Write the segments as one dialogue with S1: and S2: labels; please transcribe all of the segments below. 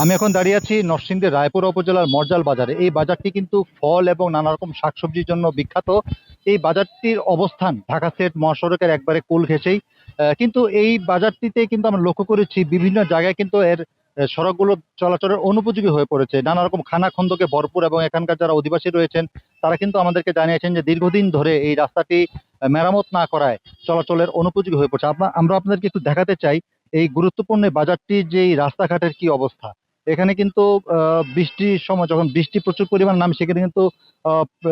S1: আমি এখন দাঁড়িয়ে আছি নরসিংদীর রায়পুরা উপজেলার মর্জাল বাজারে। এই বাজারটি কিন্তু ফল এবং নানা রকম শাকসবজির জন্য বিখ্যাত। এই বাজারটির অবস্থান ঢাকা সিলেট মহাসড়কের একবারে কোল ঘেঁষেই। কিন্তু এই বাজারটিতে কিন্তু আমরা লক্ষ্য করেছি বিভিন্ন জায়গায় কিন্তু এর সড়কগুলো চলাচলের অনুপযোগী হয়ে পড়েছে, নানা রকম খানা খন্দকে ভরপুর। এবং এখানকার যারা অধিবাসী রয়েছেন তারা কিন্তু আমাদেরকে জানিয়েছেন যে দীর্ঘদিন ধরে এই রাস্তাটি মেরামত না করায় চলাচলের অনুপযোগী হয়ে পড়ছে। আমরা আপনাদেরকে একটু দেখাতে চাই এই গুরুত্বপূর্ণ এই বাজারটির যে এই রাস্তাঘাটের কি অবস্থা। এখানে কিন্তু বৃষ্টির সময় যখন বৃষ্টি প্রচুর পরিমাণ নামে সেখানে কিন্তু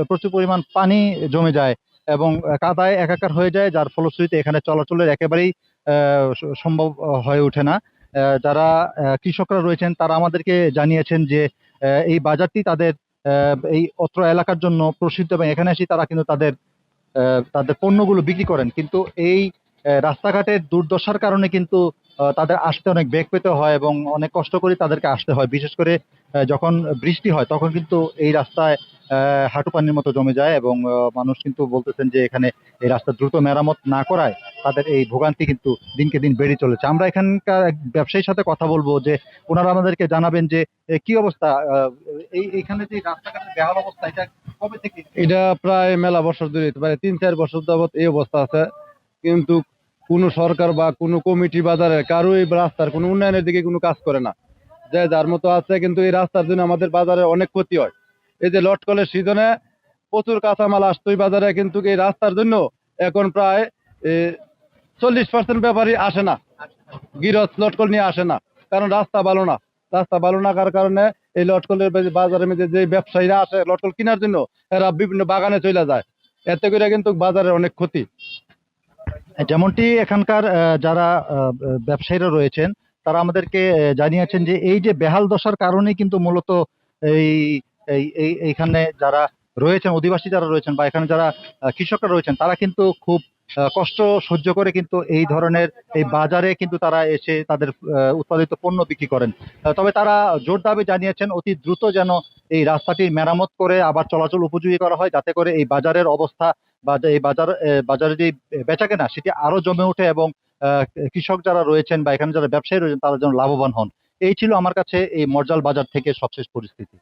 S1: প্রচুর পরিমাণ পানি জমে যায় এবং কাদায় একাকার হয়ে যায়, যার ফলশ্রুতিতে এখানে চলাচলের একেবারেই সম্ভব হয়ে ওঠে না। যারা কৃষকরা রয়েছেন তারা আমাদেরকে জানিয়েছেন যে এই বাজারটি তাদের এই অত্র এলাকার জন্য প্রসিদ্ধ এবং এখানে এসে তারা কিন্তু তাদের পণ্যগুলো বিক্রি করেন। কিন্তু এই রাস্তাঘাটের দুর্দশার কারণে কিন্তু তাদের আসতে অনেক বেগ পেতে হয় এবং অনেক কষ্ট করে তাদেরকে আসতে হয়। বিশেষ করে যখন বৃষ্টি হয় তখন কিন্তু এই রাস্তায় হাঁটু পানির মতো জমে যায় এবং মানুষ কিন্তু বলতেছেন যে এখানে এই রাস্তা দ্রুত মেরামত না করায় তাদের এই ভোগান্তি কিন্তু দিনকে দিন বেড়ে চলেছে। আমরা এখানকার এক ব্যবসায়ীর সাথে কথা বলবো যে ওনারা আমাদেরকে জানাবেন যে কি অবস্থা। এইখানে যে রাস্তাঘাটের বেহাল অবস্থা, এটা কবে থেকে?
S2: এটা প্রায় মেলা বছর ধরে, প্রায় 3-4 বছর যাবত এই অবস্থা আছে। কিন্তু কোনো সরকার বা কোনো কমিটি বাজারে কারো এই রাস্তার কোনো উন্নয়নের দিকে কোনো কাজ করে না। যে যার মতো আছে, কিন্তু এই রাস্তার জন্য আমাদের বাজারে অনেক ক্ষতি হয়। এই যে লটকলের সিজনে প্রচুর কাঁচামাল আসতো এই বাজারে, কিন্তু এই রাস্তার জন্য এখন প্রায় 40% ব্যাপারই আসে না, গিরস লটকল নিয়ে আসে না, কারণ রাস্তা ভালো না। রাস্তা ভালো না কার কারণে এই লটকলের বাজারের মধ্যে যে ব্যবসায়ীরা আসে লটকল কেনার জন্য, এরা বিভিন্ন বাগানে চলে যায়। এতে করে কিন্তু বাজারের অনেক ক্ষতি।
S1: যেমনটি এখানকার যারা ব্যবসায়ীরা রয়েছেন তারা আমাদেরকে জানিয়েছেন যে এই যে বেহাল দশার কারণে কিন্তু মূলত এই এইখানে যারা রয়েছেন অধিবাসী যারা রয়েছেন বা এখানে যারা কৃষকরা রয়েছেন তারা কিন্তু খুব কষ্ট সহ্য করে কিন্তু এই ধরনের এই বাজারে কিন্তু তারা এসে তাদের উৎপাদিত পণ্য বিক্রি করেন। তবে তারা জোর দাবি জানিয়েছেন অতি দ্রুত যেন এই রাস্তাটির মেরামত করে আবার চলাচল উপযোগী করা হয়, যাতে করে এই বাজারের অবস্থা বা এই বাজারে যে বেচাকেনা সেটি আরো জমে ওঠে এবং আহ, কৃষক যারা রয়েছেন বা এখানে যারা ব্যবসায়ী রয়েছেন তারা যেন লাভবান হন। এই ছিল আমার কাছে এই মর্জাল বাজার থেকে সবশেষ পরিস্থিতি।